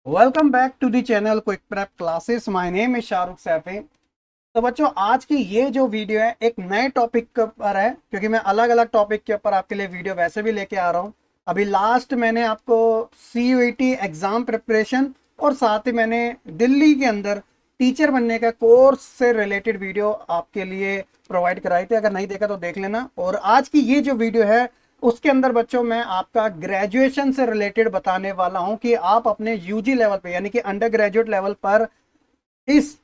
Welcome back to the channel quick prep classes. My name is Shahrukh Saifi. तो बच्चों, आज की ये जो वीडियो है एक नए टॉपिक के ऊपर है, क्योंकि मैं अलग अलग टॉपिक के ऊपर आपके लिए वीडियो वैसे भी लेके आ रहा हूँ। अभी लास्ट मैंने आपको CUET एग्जाम प्रिपरेशन और साथ ही मैंने दिल्ली के अंदर टीचर बनने का कोर्स से रिलेटेड वीडियो आपके लिए प्रोवाइड कराई थी। अगर नहीं देखा तो देख लेना। और आज की ये जो वीडियो है उसके अंदर बच्चों मैं आपका ग्रेजुएशन से रिलेटेड बताने वाला हूं कि आप अपने यूजी लेवल पे यानी कि अंडर ग्रेजुएट लेवल पर इस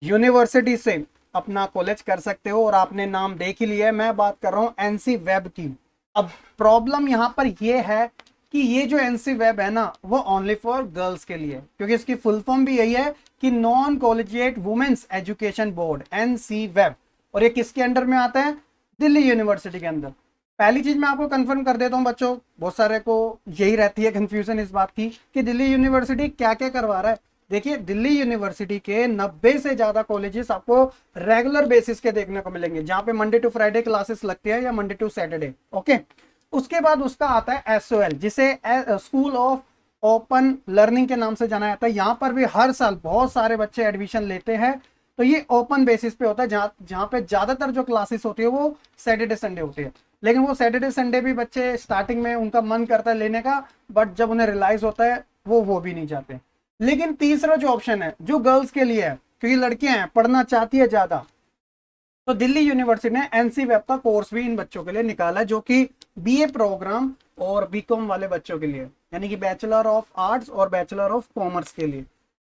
यूनिवर्सिटी से अपना कॉलेज कर सकते हो। और आपने नाम देख ही लिया है, मैं बात कर रहा हूं एनसी वेब की। अब प्रॉब्लम यहां पर यह है कि ये जो एनसी वेब है ना, वो ओनली फॉर गर्ल्स के लिए, क्योंकि इसकी फुल फॉर्म भी यही है कि non collegiate women's education board, NC web. और ये किसके अंडर में आता है? दिल्ली यूनिवर्सिटी के अंदर। पहली चीज मैं आपको कंफर्म कर देता हूं बच्चों, बहुत सारे को यही रहती है कंफ्यूजन इस बात की कि दिल्ली यूनिवर्सिटी क्या क्या करवा रहा है। देखिए, दिल्ली यूनिवर्सिटी के 90 से ज्यादा कॉलेजेस आपको रेगुलर बेसिस के देखने को मिलेंगे, जहां पे मंडे टू फ्राइडे क्लासेस लगती है या मंडे टू सैटरडे। ओके, उसके बाद उसका आता है SOL, जिसे स्कूल ऑफ ओपन लर्निंग के नाम से जाना जाता है। यहां पर भी हर साल बहुत सारे बच्चे एडमिशन लेते हैं। तो ये ओपन बेसिस पे होता है, जहां जहां पे ज्यादातर जो क्लासेस होती है वो सैटरडे संडे होती है। लेकिन वो सैटरडे संडे भी बच्चे स्टार्टिंग में उनका मन करता है लेने का, बट जब उन्हें रियलाइज होता है वो भी नहीं चाहते। लेकिन तीसरा जो ऑप्शन है जो गर्ल्स के लिए है, क्योंकि लड़कियां हैं, पढ़ना चाहती है ज्यादा, तो दिल्ली यूनिवर्सिटी ने एनसी वेब का कोर्स भी इन बच्चों के लिए निकाला है, जो कि BA प्रोग्राम और बीकॉम वाले बच्चों के लिए, यानी कि बैचलर ऑफ आर्ट्स और बैचलर ऑफ कॉमर्स के लिए।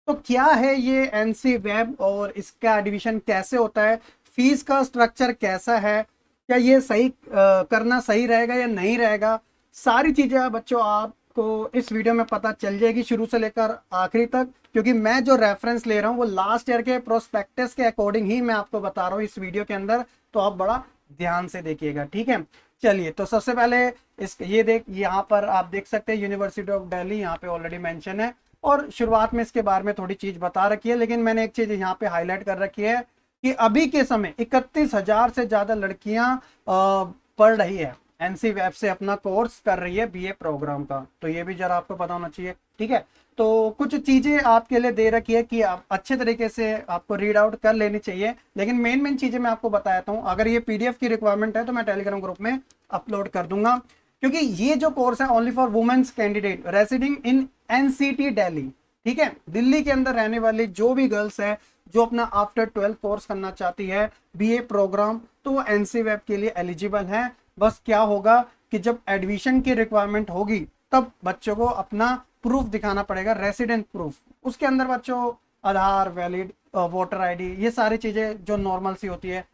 तो क्या है ये एनसी वेब और इसका एडमिशन कैसे होता है, फीस का स्ट्रक्चर कैसा है, क्या ये सही करना सही रहेगा या नहीं रहेगा, सारी चीजें बच्चों आपको इस वीडियो में पता चल जाएगी शुरू से लेकर आखिरी तक। क्योंकि मैं जो रेफरेंस ले रहा हूँ वो लास्ट ईयर के प्रोस्पेक्टस के अकॉर्डिंग ही मैं आपको बता रहा हूँ इस वीडियो के अंदर। तो आप बड़ा ध्यान से देखिएगा, ठीक है। चलिए, तो सबसे पहले इस ये देख, यहाँ पर आप देख सकते हैं यूनिवर्सिटी ऑफ दिल्ली यहाँ पे ऑलरेडी मेंशन है। और शुरुआत में इसके बारे में थोड़ी चीज बता रखी है, लेकिन मैंने एक चीज यहाँ पे हाईलाइट कर रखी है कि अभी के समय 31,000 से ज्यादा लड़कियां पढ़ रही है, एनसी वेब से अपना कोर्स कर रही है BA प्रोग्राम का। तो ये भी जरा आपको पता होना चाहिए, ठीक है। तो कुछ चीजें आपके लिए दे रखी है कि आप अच्छे तरीके से आपको रीड आउट कर लेनी चाहिए, लेकिन मेन मेन चीजें मैं आपको बताता हूँ। अगर ये PDF की रिक्वायरमेंट है तो मैं टेलीग्राम ग्रुप में अपलोड कर दूंगा, क्योंकि ये जो कोर्स है only for women's candidate residing in NCT Delhi, ठीक है। दिल्ली के अंदर रहने वाली जो भी गर्ल्स है जो अपना आफ्टर 12 कोर्स करना चाहती है BA प्रोग्राम, तो वो एनसी वेब के लिए एलिजिबल है। बस क्या होगा कि जब एडमिशन की रिक्वायरमेंट होगी तब बच्चों को अपना प्रूफ दिखाना पड़ेगा, रेसिडेंट प्रूफ। उसके अंदर बच्चों आधार, वैलिड वोटर ID, ये सारी चीजें जो नॉर्मल सी होती है।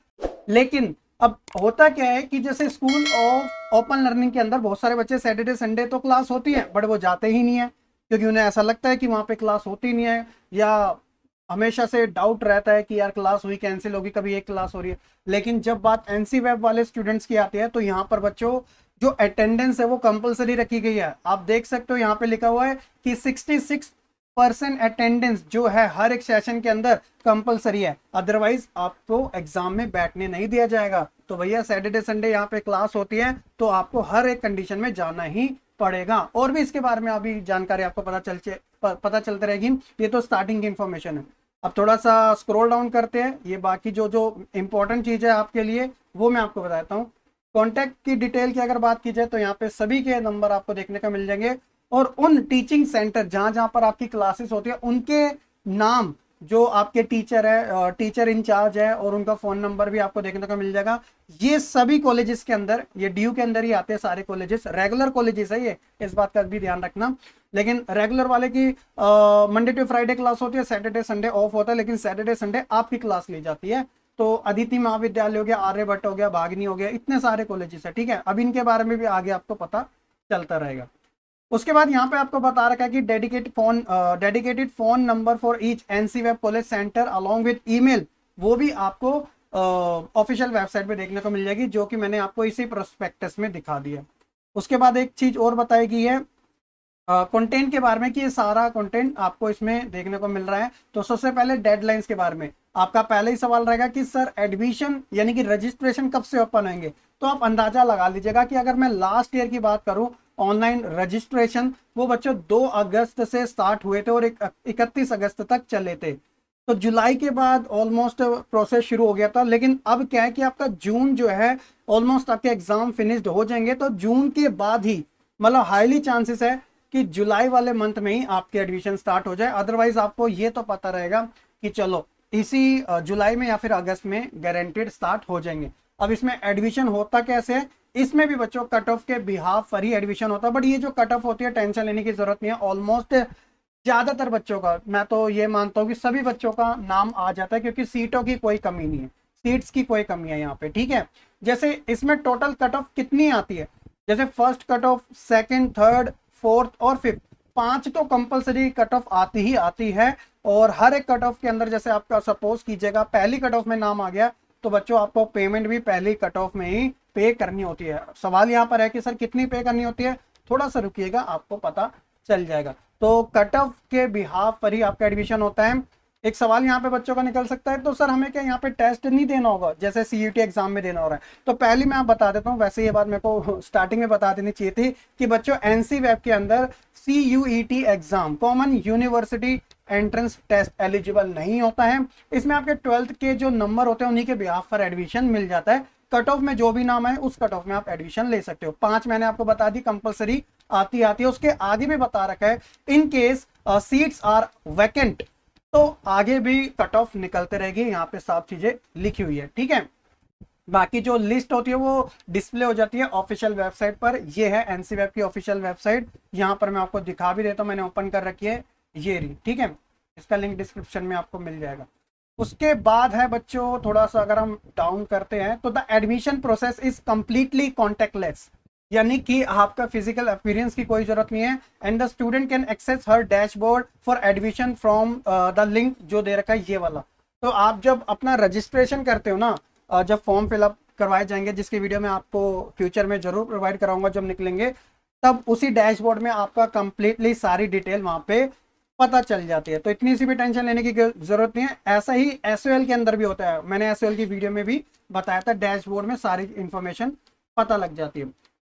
लेकिन अब होता क्या है कि जैसे स्कूल ऑफ ओपन लर्निंग के अंदर बहुत सारे बच्चे सैटरडे संडे तो क्लास होती है, बट वो जाते ही नहीं है, क्योंकि उन्हें ऐसा लगता है कि वहां पे क्लास होती नहीं है, या हमेशा से डाउट रहता है कि यार क्लास हुई कैंसिल होगी, कभी एक क्लास हो रही है। लेकिन जब बात एनसी वेब वाले स्टूडेंट्स की आती है तो यहाँ पर बच्चों जो अटेंडेंस है वो कंपलसरी रखी गई है। आप देख सकते हो यहाँ पे लिखा हुआ है कि 66% अटेंडेंस जो है हर एक सेशन के अंदर कंपलसरी है, अदरवाइज आपको एग्जाम में बैठने नहीं दिया जाएगा। तो भैया सैटरडे संडे यहाँ पे क्लास होती है तो आपको हर एक कंडीशन में जाना ही पड़ेगा। और भी इसके बारे में अभी जानकारी आपको पता चलती रहेगी। ये तो स्टार्टिंग की इंफॉर्मेशन है। अब थोड़ा सा स्क्रॉल डाउन करते हैं, ये बाकी जो जो इंपॉर्टेंट चीज है आपके लिए वो मैं आपको बताता हूँ। कॉन्टैक्ट की डिटेल की अगर बात की जाए तो यहाँ पे सभी के नंबर आपको देखने को मिल जाएंगे, और उन टीचिंग सेंटर जहां जहां पर आपकी क्लासेस होती है उनके नाम, जो आपके टीचर है, टीचर इंचार्ज है, और उनका फोन नंबर भी आपको देखने को मिल जाएगा। ये सभी कॉलेजेस के अंदर, ये DU के अंदर ही आते हैं सारे कॉलेजेस, रेगुलर कॉलेजेस है ये, इस बात का भी ध्यान रखना। लेकिन रेगुलर वाले की मंडे टू फ्राइडे क्लास होती है, सैटरडे संडे ऑफ होता है, लेकिन सैटरडे संडे आपकी क्लास ली जाती है। तो अदिति महाविद्यालय हो गया, आर्यभट्ट हो गया, भागनी हो गया, इतने सारे कॉलेजेस है, ठीक है। अब इनके बारे में भी आगे आपको पता चलता रहेगा। उसके बाद यहाँ पे आपको बता रखा है कि dedicated phone number for each NC web college centre along with email, वो भी आपको ऑफिशियल वेबसाइट पे देखने को मिल जाएगी, जो कि मैंने आपको इसी प्रोस्पेक्टस में दिखा दिया। उसके बाद एक चीज और बताई गई है कंटेंट के बारे में कि ये सारा कंटेंट आपको इसमें देखने को मिल रहा है। तो सबसे पहले डेडलाइंस के बारे में आपका पहले ही सवाल रहेगा कि सर एडमिशन यानी कि रजिस्ट्रेशन कब से ओपन होंगे। तो आप अंदाजा लगा लीजिएगा कि अगर मैं लास्ट ईयर की बात करूं, ऑनलाइन रजिस्ट्रेशन वो बच्चों 2 अगस्त से स्टार्ट हुए थे और 31 अगस्त तक चले थे। तो जुलाई के बाद ऑलमोस्ट प्रोसेस शुरू हो गया था, लेकिन अब क्या है कि आपका जून जो है ऑलमोस्ट आपके एग्जाम फिनिश्ड हो जाएंगे, तो जून के बाद ही मतलब हाईली चांसेस है कि जुलाई वाले मंथ में ही आपके एडमिशन स्टार्ट हो जाए। अदरवाइज आपको ये तो पता रहेगा कि चलो इसी जुलाई में या फिर अगस्त में गारंटेड स्टार्ट हो जाएंगे। अब इसमें एडमिशन होता कैसे है, इसमें भी बच्चों कट ऑफ के बिहाफ पर ही एडमिशन होता है। बट ये जो कट ऑफ होती है टेंशन लेने की जरूरत नहीं है, ऑलमोस्ट ज्यादातर बच्चों का मैं तो ये मानता हूँ कि सभी बच्चों का नाम आ जाता है, क्योंकि सीटों की कोई कमी नहीं है, सीट्स की कोई कमी है यहाँ पे, ठीक है। जैसे इसमें टोटल कट ऑफ कितनी आती है, जैसे first cut off, second, third, fourth और फिफ्थ, 5 तो कंपलसरी कट ऑफ आती ही आती है। और हर एक कट ऑफ के अंदर जैसे आपका सपोज कीजिएगा पहली कट ऑफ में नाम आ गया, तो बच्चों आपको पेमेंट भी पहली कट ऑफ में ही पे करनी होती है। सवाल यहाँ पर है कि सर कितनी पे करनी होती है, थोड़ा सा रुकिएगा आपको पता चल जाएगा। तो कट ऑफ के बिहाफ पर ही आपका एडमिशन होता है। एक सवाल यहाँ पे बच्चों का निकल सकता है, तो सर हमें क्या यहाँ पे टेस्ट नहीं देना होगा जैसे सीयूटी एग्जाम में देना हो रहा है। तो पहले मैं आप बता देता हूँ, वैसे ये बात मेरे को स्टार्टिंग में बता देनी चाहिए थी कि बच्चों एनसी वेब के अंदर CUET exam, common university entrance test, eligible नहीं होता है। इसमें आपके 12th के जो नंबर होते हैं उन्हीं के बिहाफ पर एडमिशन मिल जाता है। कट ऑफ में जो भी नाम है उस कट ऑफ में आप एडमिशन ले सकते हो। 5 मैंने आपको बता दी कंपलसरी आती है। उसके आगे भी बता रखा है in case seats are vacant, तो आगे भी कट ऑफ निकलते रहेगी, यहाँ पे साफ चीजें लिखी हुई है, ठीक है। बाकी जो लिस्ट होती है वो डिस्प्ले हो जाती है ऑफिशियल वेबसाइट पर। ये है एनसी वेब की ऑफिशियल वेबसाइट, यहाँ पर मैं आपको दिखा भी देता हूँ, मैंने ओपन कर रखी है ये रही, ठीक है। इसका लिंक डिस्क्रिप्शन में आपको मिल जाएगा। उसके बाद है बच्चों थोड़ा सा अगर हम डाउन करते हैं तो the admission process is completely contact lens, यानी कि आपका फिजिकल अपीयरेंस की कोई जरूरत नहीं है। And the student can access her dashboard for admission from the link जो दे रखा है ये वाला। तो आप जब अपना रजिस्ट्रेशन करते हो ना, जब फॉर्म फिलअप करवाए जाएंगे, जिसकी वीडियो मैं आपको फ्यूचर में जरूर प्रोवाइड कराऊंगा जब निकलेंगे, तब उसी डैशबोर्ड में आपका कंप्लीटली सारी डिटेल वहां पे पता चल जाती है। तो इतनी सी भी टेंशन लेने की जरूरत नहीं है। ऐसा ही एसओएल के अंदर भी होता है, मैंने एसओएल की वीडियो में भी बताया था, डैशबोर्ड में सारी इंफॉर्मेशन पता लग जाती है।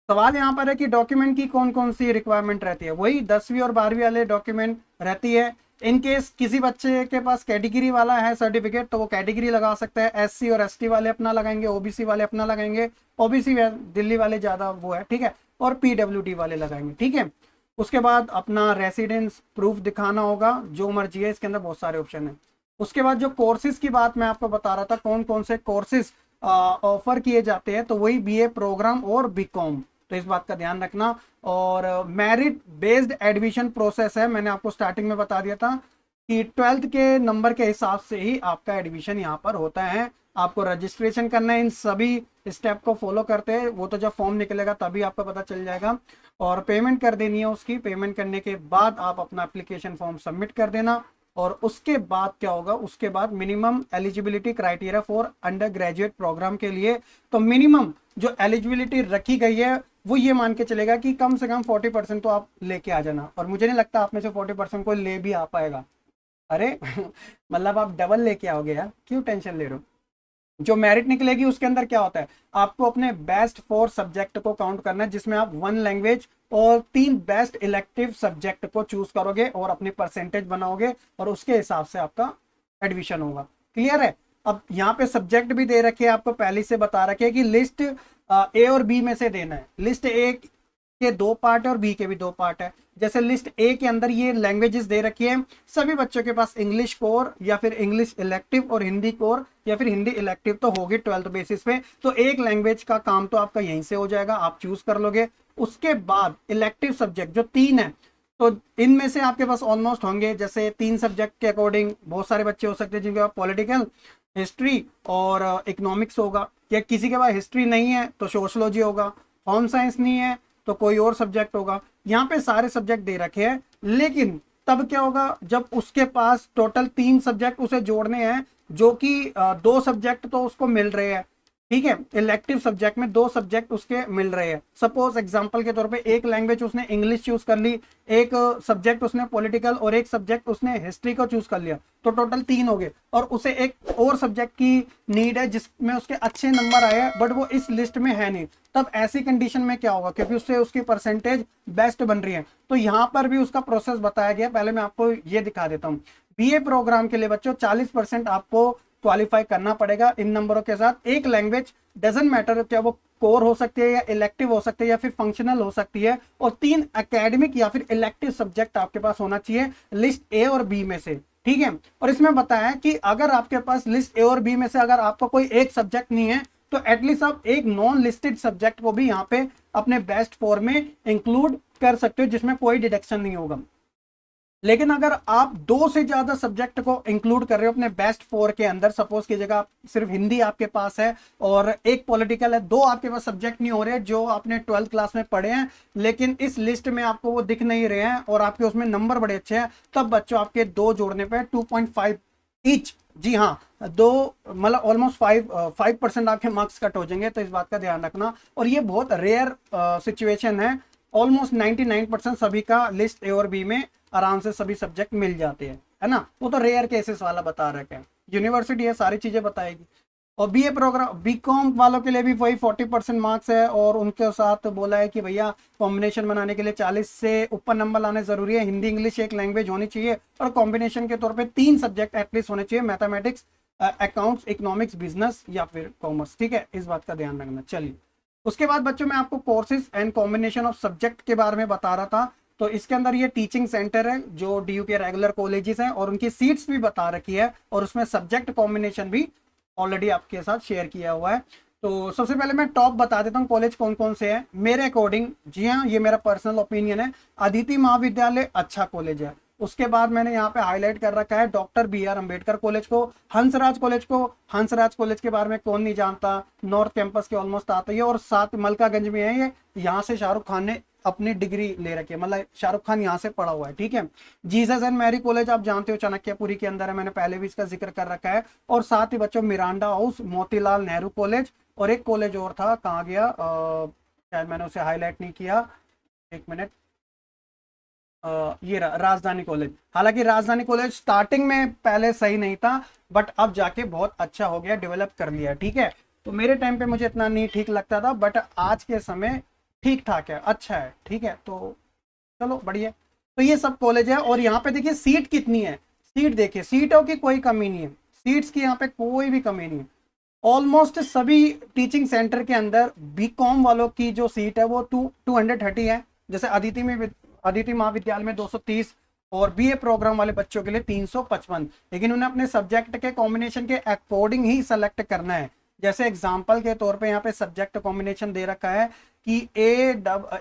सवाल यहाँ पर है कि डॉक्यूमेंट की कौन कौन सी रिक्वायरमेंट रहती है, वही 10वीं और 12वीं वाले डॉक्यूमेंट रहती है। इन केस किसी बच्चे के पास कैटेगरी वाला है सर्टिफिकेट तो वो कैटेगरी लगा सकता है, एससी और एसटी वाले अपना लगाएंगे, ओबीसी वाले अपना लगाएंगे, ओबीसी दिल्ली वाले ज्यादा वो है, ठीक है, और पीडब्ल्यूडी वाले लगाएंगे, ठीक है। उसके बाद अपना रेसिडेंस प्रूफ दिखाना होगा, जो मर्जी है, इसके अंदर बहुत सारे ऑप्शन है। उसके बाद जो कोर्सेज की बात मैं आपको बता रहा था, कौन कौन से कोर्सेज ऑफर किए जाते हैं, तो वही बीए प्रोग्राम और बीकॉम, तो इस बात का ध्यान रखना। और मेरिट बेस्ड एडमिशन प्रोसेस है, मैंने आपको स्टार्टिंग में बता दिया था कि 12th के नंबर के हिसाब से ही आपका एडमिशन यहाँ पर होता है। आपको रजिस्ट्रेशन करना है, इन सभी स्टेप को फॉलो करते हैं, वो तो जब फॉर्म निकलेगा तभी आपको पता चल जाएगा। और पेमेंट कर देनी है, उसकी पेमेंट करने के बाद आप अपना एप्लीकेशन फॉर्म सबमिट कर देना। और उसके बाद क्या होगा, उसके बाद minimum eligibility criteria for under graduate programme के लिए, तो मिनिमम जो एलिजिबिलिटी रखी गई है वो ये मान के चलेगा कि कम से कम 40% तो आप लेके आ जाना। और मुझे नहीं लगता आप में से 40% को ले भी आ पाएगा। अरे मतलब आप डबल लेके आओगे यार, क्यों टेंशन ले रहे हो। जो मेरिट निकलेगी उसके अंदर क्या होता है, आपको अपने बेस्ट 4 सब्जेक्ट को काउंट करना है, जिसमें आप 1 लैंग्वेज और 3 बेस्ट इलेक्टिव सब्जेक्ट को चूज करोगे और अपनी परसेंटेज बनाओगे, और उसके हिसाब से आपका एडमिशन होगा। क्लियर है। अब यहाँ पे सब्जेक्ट भी दे रखे हैं, आपको पहले से बता रखे हैं कि लिस्ट ए और बी में से देना है। लिस्ट ए के 2 पार्ट है और बी के भी 2 पार्ट है। जैसे लिस्ट ए के अंदर ये लैंग्वेजेस दे रखी है, सभी बच्चों के पास इंग्लिश कोर या फिर इंग्लिश इलेक्टिव और हिंदी कोर या फिर हिंदी इलेक्टिव तो होगी 12th बेसिस पे, तो एक लैंग्वेज का काम तो आपका यहीं से हो जाएगा, आप चूज कर लोगे। उसके बाद इलेक्टिव सब्जेक्ट जो 3 है, तो इनमें से आपके पास ऑलमोस्ट होंगे, जैसे 3 सब्जेक्ट के अकॉर्डिंग बहुत सारे बच्चे हो सकते हैं जिनके पास पॉलिटिकल, हिस्ट्री और इकोनॉमिक्स होगा, या किसी के पास हिस्ट्री नहीं है तो सोशलॉजी होगा, होम साइंस नहीं है तो कोई और सब्जेक्ट होगा। यहाँ पे सारे सब्जेक्ट दे रखे हैं, लेकिन तब क्या होगा जब उसके पास टोटल 3 सब्जेक्ट उसे जोड़ने हैं, जो कि 2 सब्जेक्ट तो उसको मिल रहे हैं, ठीक है, इलेक्टिव सब्जेक्ट में 2 सब्जेक्ट उसके मिल रहे हैं। सपोज एग्जांपल के तौर पे एक लैंग्वेज उसने इंग्लिश चूज कर ली, एक सब्जेक्ट उसने पॉलिटिकल और एक सब्जेक्ट उसने हिस्ट्री को चूज कर लिया, तो टोटल 3 हो गए। और उसे एक और सब्जेक्ट की नीड है जिसमें उसके अच्छे नंबर आए हैं बट वो इस लिस्ट में है नहीं, तब ऐसी कंडीशन में क्या होगा, क्योंकि उससे उसकी परसेंटेज बेस्ट बन रही है। तो यहाँ पर भी उसका प्रोसेस बताया गया, पहले मैं आपको ये दिखा देता हूँ। बीए प्रोग्राम के लिए बच्चों 40% आपको क्वालिफाई करना पड़ेगा इन नंबरों के साथ। एक लैंग्वेज डजंट मैटर, क्या वो कोर हो सकती है या इलेक्टिव हो सकती है या फिर फंक्शनल हो सकती है, और 3 एकेडमिक या फिर इलेक्टिव सब्जेक्ट आपके पास होना चाहिए लिस्ट ए और बी में से। ठीक है, और इसमें बताया कि अगर आपके पास लिस्ट ए और बी में से अगर आपका कोई एक सब्जेक्ट नहीं है तो एटलीस्ट आप एक नॉन लिस्टेड सब्जेक्ट को भी यहाँ पे अपने बेस्ट 4 में इंक्लूड कर सकते हो, जिसमें कोई डिडक्शन नहीं होगा। लेकिन अगर आप 2 से ज्यादा सब्जेक्ट को इंक्लूड कर रहे हो अपने बेस्ट 4 के अंदर, सपोज की जगह सिर्फ हिंदी आपके पास है और एक पॉलिटिकल है, 2 आपके पास सब्जेक्ट नहीं हो रहे जो आपने 12th क्लास में पढ़े हैं, लेकिन इस लिस्ट में आपको वो दिख नहीं रहे हैं और आपके उसमें नंबर बड़े अच्छे हैं, तब बच्चों आपके 2 जोड़ने पे 2.5 ईच, जी हाँ, 2 मतलब ऑलमोस्ट 5% आपके मार्क्स कट हो जाएंगे। तो इस बात का ध्यान रखना, और ये बहुत रेयर सिचुएशन है। ऑलमोस्ट 99% सभी का लिस्ट ए और बी में आराम से सभी सब्जेक्ट मिल जाते हैं, है ना। वो तो रेयर केसेस वाला बता रखे हैं, यूनिवर्सिटी है सारी चीजें बताएगी। और बीए प्रोग्राम बीकॉम वालों के लिए भी वही 40% मार्क्स है, और उनके साथ बोला है कि भैया कॉम्बिनेशन बनाने के लिए 40 से ऊपर नंबर लाने जरूरी है, हिंदी इंग्लिश एक लैंग्वेज होनी चाहिए, और कॉम्बिनेशन के तौर पे 3 सब्जेक्ट एटलीस्ट होने चाहिए, मैथमेटिक्स, अकाउंट्स, इकोनॉमिक्स, बिजनेस या फिर कॉमर्स। ठीक है, इस बात का ध्यान रखना। चलिए, उसके बाद बच्चों मैं आपको courses and combination of subject के बारे में बता रहा था। तो इसके अंदर ये टीचिंग सेंटर है जो डीयू के रेगुलर कॉलेजेस हैं, और उनकी सीट्स भी बता रखी है, और उसमें सब्जेक्ट कॉम्बिनेशन भी ऑलरेडी आपके साथ शेयर किया हुआ है। तो सबसे पहले मैं टॉप बता देता हूँ कॉलेज कौन कौन से हैं मेरे अकॉर्डिंग। जी हाँ, ये मेरा पर्सनल ओपिनियन है, अदिति महाविद्यालय अच्छा कॉलेज है। उसके बाद मैंने यहाँ पे हाईलाइट कर रखा है doctor B R Ambedkar college को, हंसराज कॉलेज को। हंसराज कॉलेज के बारे में कौन नहीं जानता, नॉर्थ कैंपस के ऑलमोस्ट आता है, और साथ मलकागंज में है ये। यहाँ से शाहरुख खान ने अपनी डिग्री ले रखी है, मतलब शाहरुख खान यहाँ से पढ़ा हुआ है। ठीक है, जीसस एंड मैरी कॉलेज आप जानते हो चाणक्यपुरी के अंदर है, मैंने पहले भी इसका जिक्र कर रखा है। और साथ ही बच्चों Miranda house, Motilal Nehru college, और एक कॉलेज और था, कहाँ गया, शायद मैंने उसे हाईलाइट नहीं किया, एक मिनट, ये राजधानी कॉलेज। हालांकि राजधानी कॉलेज स्टार्टिंग में पहले सही नहीं था, बट अब जाके बहुत अच्छा हो गया, डेवलप कर लिया। ठीक है, तो मेरे टाइम पे मुझे इतना नहीं ठीक लगता था, बट आज के समय ठीक ठाक है, अच्छा है। ठीक है, तो चलो बढ़िया। तो ये सब कॉलेज है, और यहाँ पे देखिए सीट कितनी है, सीट देखिए, सीटों की कोई कमी नहीं है, सीट्स की यहाँ पे कोई भी कमी नहीं है। ऑलमोस्ट सभी टीचिंग सेंटर के अंदर बीकॉम वालों की जो सीट है वो 230 है। जैसे अदिति महाविद्यालय में 230, और बीए प्रोग्राम वाले बच्चों के लिए 355। लेकिन उन्हें अपने सब्जेक्ट के कॉम्बिनेशन के अकॉर्डिंग ही सेलेक्ट करना है। जैसे एग्जाम्पल के तौर पे यहाँ पे सब्जेक्ट कॉम्बिनेशन दे रखा है कि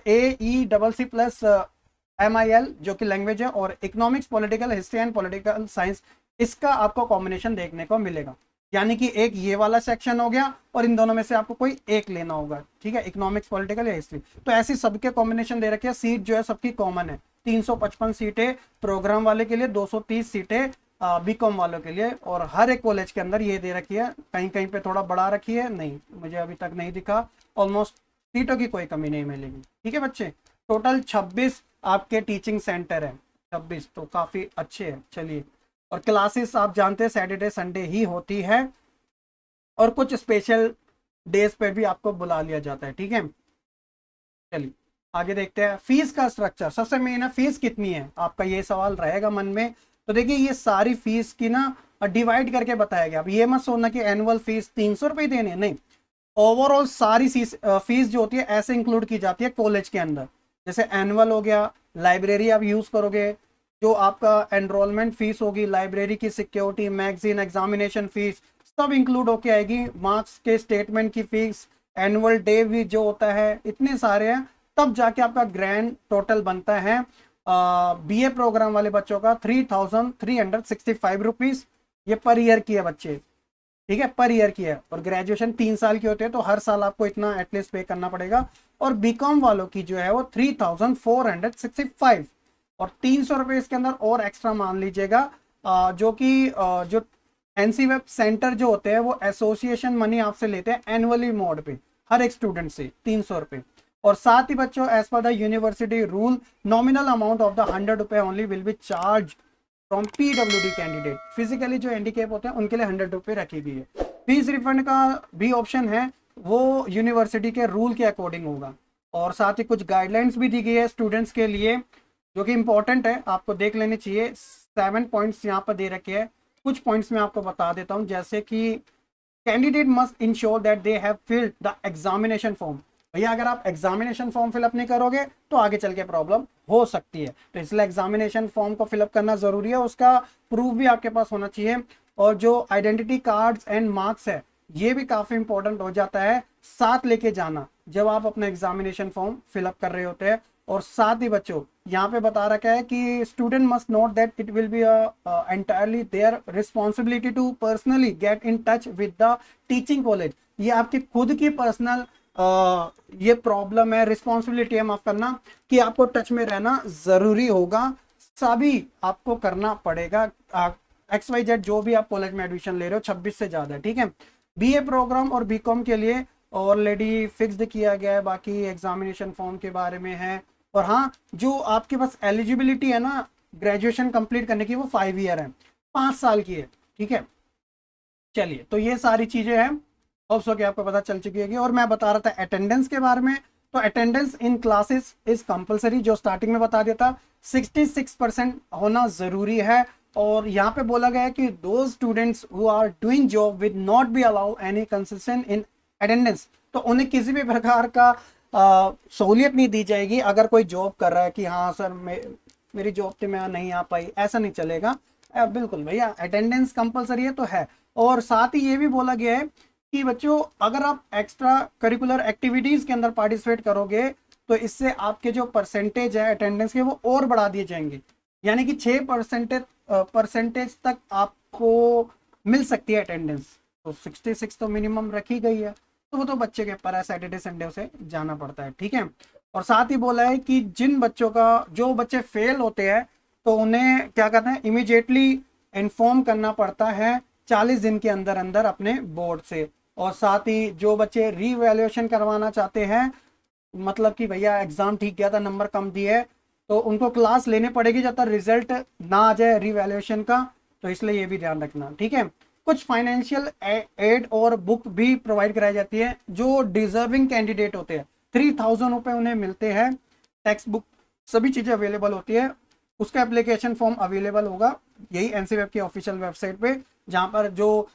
AECC+MIL जो कि लैंग्वेज है, और economics, political history and political science, इसका आपको कॉम्बिनेशन देखने को मिलेगा। यानी कि एक ये वाला सेक्शन हो गया, और इन दोनों में से आपको कोई एक लेना होगा। ठीक है, इकोनॉमिक्स, पॉलिटिकल या हिस्ट्री। तो ऐसी सबके कॉम्बिनेशन दे रखे हैं, सीट जो है सबकी कॉमन है। 355 सीटें प्रोग्राम वाले के लिए, 230 सीटें बीकॉम वालों के लिए, और हर एक कॉलेज के अंदर ये दे रखी है। कहीं कहीं पे थोड़ा बढ़ा रखी है, नहीं मुझे अभी तक नहीं दिखा। ऑलमोस्ट सीटों की कोई कमी नहीं मिलेगी। ठीक है बच्चे, टोटल 26 आपके टीचिंग सेंटर है, 26, तो काफी अच्छे हैं। चलिए, और क्लासेस आप जानते हैं सैटरडे संडे ही होती है, और कुछ स्पेशल डेज पर भी आपको बुला लिया जाता है। ठीक है, चलिए आगे देखते हैं। फीस का स्ट्रक्चर सबसे मेन है, फीस कितनी है, आपका ये सवाल रहेगा मन में। तो देखिए, ये सारी फीस की ना डिवाइड करके बताया गया। अब ये मत सोचना कि एनुअल फीस 300 रुपये देने, नहीं, ओवरऑल सारी फीस जो होती है ऐसे इंक्लूड की जाती है कॉलेज के अंदर। जैसे एनुअल हो गया, लाइब्रेरी आप यूज करोगे, जो आपका एनरोलमेंट फीस होगी, लाइब्रेरी की सिक्योरिटी, मैगजीन, एग्जामिनेशन फीस, सब इंक्लूड होके आएगी। मार्क्स के स्टेटमेंट की फीस, एनुअल डे भी जो होता है, इतने सारे हैं, तब जाके आपका ग्रैंड टोटल बनता है बीए प्रोग्राम वाले बच्चों का 3365 रुपीज। ये पर ईयर की है बच्चे, ठीक है, पर ईयर की है। और ग्रेजुएशन 3 साल की होते हैं, तो हर साल आपको इतना एटलीस्ट पे करना पड़ेगा। और बीकॉम वालों की जो है वो 3465, और 300 रुपये इसके अंदर और एक्स्ट्रा मान लीजिएगा, जो कि जो एनसी वेब सेंटर जो होते हैं वो एसोसिएशन मनी आपसे लेते हैं एनुअली मोड पे, हर एक स्टूडेंट से 300 रुपये। और साथ ही बच्चों एज पर the university rule nominal amount of the 100 रुपये only will be charge from PWD candidate. Physically जो हैंडीकेप होते हैं उनके लिए 100 रुपये रखी गई है। फीस रिफंड का भी ऑप्शन है, वो यूनिवर्सिटी के रूल के अकॉर्डिंग होगा। और साथ ही कुछ गाइडलाइंस भी दी गई है स्टूडेंट्स के लिए जो कि इंपॉर्टेंट है, आपको देख लेनी चाहिए। 7 पॉइंट्स यहाँ पर दे रखे हैं, कुछ पॉइंट्स मैं आपको बता देता हूँ। जैसे कि candidate must ensure that they have filled the examination form. भैया अगर आप एग्जामिनेशन फॉर्म फिलअप नहीं करोगे तो आगे चल के प्रॉब्लम हो सकती है, तो इसलिए एग्जामिनेशन फॉर्म को फिलअप करना जरूरी है, उसका प्रूफ भी आपके पास होना चाहिए। और जो आइडेंटिटी कार्ड्स एंड मार्क्स है ये भी काफी इंपॉर्टेंट हो जाता है, साथ लेके जाना जब आप अपना एग्जामिनेशन फॉर्म फिलअप कर रहे होते हैं। और साथ ही बच्चों यहाँ पे बता रखा है कि student must note that it will be entirely their responsibility to personally get in touch with the teaching college. ये आपकी खुद की पर्सनल ये प्रॉब्लम है, रिस्पॉन्सिबिलिटी है माफ करना, कि आपको टच में रहना जरूरी होगा, सभी आपको करना पड़ेगा। XYZ जो भी आप कॉलेज में एडमिशन ले रहे हो 26 से ज्यादा है, ठीक है। बीए प्रोग्राम और बीकॉम के लिए ऑलरेडी फिक्स्ड किया गया है, बाकी एग्जामिनेशन फॉर्म के बारे में है। और हाँ, जो आपके पास एलिजिबिलिटी है ना ग्रेजुएशन कंप्लीट करने की, वो 5 ईयर है, 5 साल की है, ठीक है। चलिए, तो ये सारी चीजें हैं, होप सो कि आपको पता चल चुकी होगी। और मैं बता रहा था अटेंडेंस के बारे में, तो attendance in classes is compulsory, जो स्टार्टिंग में बता दिया था 66% होना जरूरी है। और यहाँ पे बोला गया है कि दो students who are doing job with not be allow any concession in attendance, तो उन्हें किसी भी प्रकार का सहूलियत नहीं दी जाएगी अगर कोई जॉब कर रहा है कि हाँ सर मेरी जॉब थी मैं नहीं आ पाई, ऐसा नहीं चलेगा। बिल्कुल भैया अटेंडेंस कंपलसरी है तो है। और साथ ही ये भी बोला गया है कि बच्चों अगर आप एक्स्ट्रा करिकुलर एक्टिविटीज के अंदर पार्टिसिपेट करोगे तो इससे आपके जो परसेंटेज है अटेंडेंस के वो और बढ़ा दिए जाएंगे, यानी कि 6% तक आपको मिल सकती है अटेंडेंस। तो 66 तो मिनिमम रखी गई है, तो वो तो बच्चे के ऊपर है, सैटरडे संडे उसे जाना पड़ता है, ठीक है। और साथ ही बोला है कि जिन बच्चों का जो बच्चे फेल होते हैं तो उन्हें क्या कहते हैं इमीडिएटली इन्फॉर्म करना पड़ता है 40 दिन के अंदर अंदर अपने बोर्ड से। और साथ ही जो बच्चे रीवैल्यूएशन करवाना चाहते हैं, मतलब कि भैया एग्जाम ठीक गया था नंबर कम दिए, तो उनको क्लास लेने पड़ेगी जब तक रिजल्ट ना आ जाए रीवैल्यूएशन का, तो इसलिए ये भी ध्यान रखना, ठीक है। कुछ फाइनेंशियल एड और बुक भी प्रोवाइड कराई जाती है जो डिजर्विंग कैंडिडेट होते हैं, 3000 रुपये उन्हें मिलते हैं। टेक्स्ट बुक सभी चीज़ें अवेलेबल होती है, उसका एप्लीकेशन फॉर्म अवेलेबल होगा यही एनसी वेब की ऑफिशियल वेबसाइट पे, जहाँ पर जो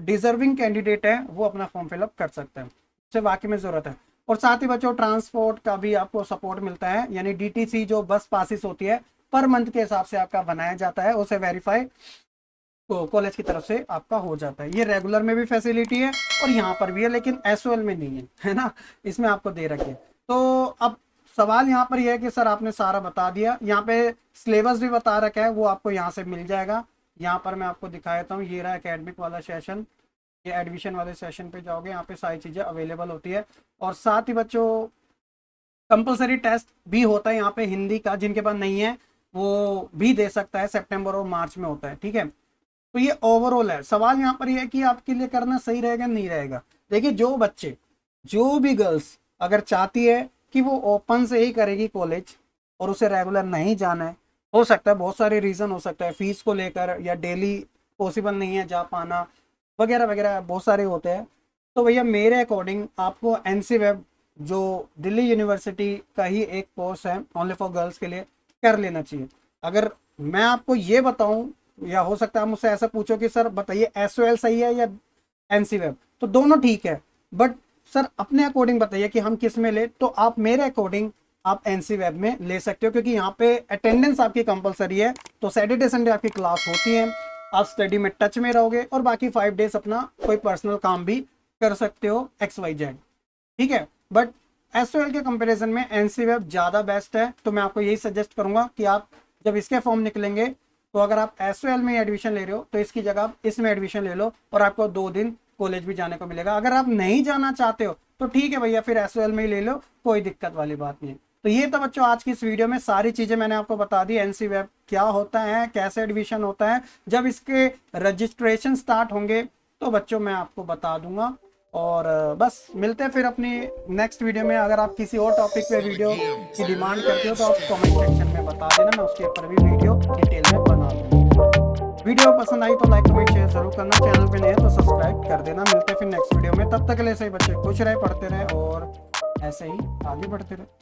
डिजर्विंग कैंडिडेट है वो अपना फॉर्म फिलअप कर सकते हैं, उसे वाकई में ज़रूरत है। और साथ ही बच्चों ट्रांसपोर्ट का भी आपको सपोर्ट मिलता है, यानी डीटीसी जो बस पासिस होती है पर मंथ के हिसाब से आपका बनाया जाता है, उसे वेरीफाई तो कॉलेज की तरफ से आपका हो जाता है। ये रेगुलर में भी फैसिलिटी है और यहाँ पर भी है, लेकिन एसओएल में नहीं है ना, इसमें आपको दे रखी। तो अब सवाल यहाँ पर यह है कि सर आपने सारा बता दिया, यहाँ पे सिलेबस भी बता रखा है, वो आपको यहाँ से मिल जाएगा। यहाँ पर मैं आपको दिखा देता हूँ, ये रहा एकेडमिक वाला सेशन, ये एडमिशन वाले सेशन पे जाओगे, यहाँ पे सारी चीज़ें अवेलेबल होती है। और साथ ही बच्चों कंपलसरी टेस्ट भी होता है यहाँ पे हिंदी का, जिनके पास नहीं है वो भी दे सकता है, सितंबर और मार्च में होता है, ठीक है। तो ये ओवरऑल है। सवाल यहाँ पर यह है कि आपके लिए करना सही रहेगा नहीं रहेगा। देखिए जो बच्चे जो भी गर्ल्स अगर चाहती है कि वो ओपन से ही करेगी कॉलेज और उसे रेगुलर नहीं जाना है, हो सकता है बहुत सारे रीज़न हो सकता है, फीस को लेकर या डेली पॉसिबल नहीं है जा पाना वगैरह वगैरह बहुत सारे होते हैं। तो भैया मेरे अकॉर्डिंग आपको एनसी वेब जो दिल्ली यूनिवर्सिटी का ही एक कोर्स है ओनली फॉर गर्ल्स के लिए कर लेना चाहिए। अगर मैं आपको ये बताऊं, या हो सकता है मुझसे ऐसा पूछो कि सर बताइए एसओएल सही है या एनसी वेब, तो दोनों ठीक है, बट सर अपने अकॉर्डिंग बताइए कि हम किस में ले, तो आप मेरे अकॉर्डिंग आप एनसी वेब में ले सकते हो, क्योंकि यहाँ पे अटेंडेंस आपकी कंपलसरी है, तो सैटरडे संडे आपकी क्लास होती है, आप स्टडी में टच में रहोगे और बाकी 5 डेज अपना कोई पर्सनल काम भी कर सकते हो XYZ, ठीक है। बट एसओएल के कंपैरिजन में एनसी वेब ज़्यादा बेस्ट है, तो मैं आपको यही सजेस्ट करूंगा कि आप जब इसके फॉर्म निकलेंगे तो अगर आप एसओएल में एडमिशन ले रहे हो तो इसकी जगह आप इसमें एडमिशन ले लो और आपको 2 दिन कॉलेज भी जाने को मिलेगा। अगर आप नहीं जाना चाहते हो तो ठीक है भैया, फिर एसओएल में ही ले लो, कोई दिक्कत वाली बात नहीं है। तो ये तो बच्चों आज की इस वीडियो में सारी चीज़ें मैंने आपको बता दी। एनसी वेब क्या होता है, कैसे एडमिशन होता है, जब इसके रजिस्ट्रेशन स्टार्ट होंगे तो बच्चों मैं आपको बता दूंगा। और बस मिलते हैं फिर अपनी नेक्स्ट वीडियो में। अगर आप किसी और टॉपिक पे वीडियो की डिमांड करते हो तो आप कमेंट सेक्शन में बता देना, मैं उसके ऊपर भी वीडियो डिटेल में बना दूंगा। वीडियो पसंद आई तो लाइक कमेंट शेयर जरूर करना, चैनल पे नए हैं तो सब्सक्राइब कर देना। मिलते हैं फिर नेक्स्ट वीडियो में, तब तक के लिए सही बच्चे खुश रहे, पढ़ते रहे और ऐसे ही आगे बढ़ते रहे।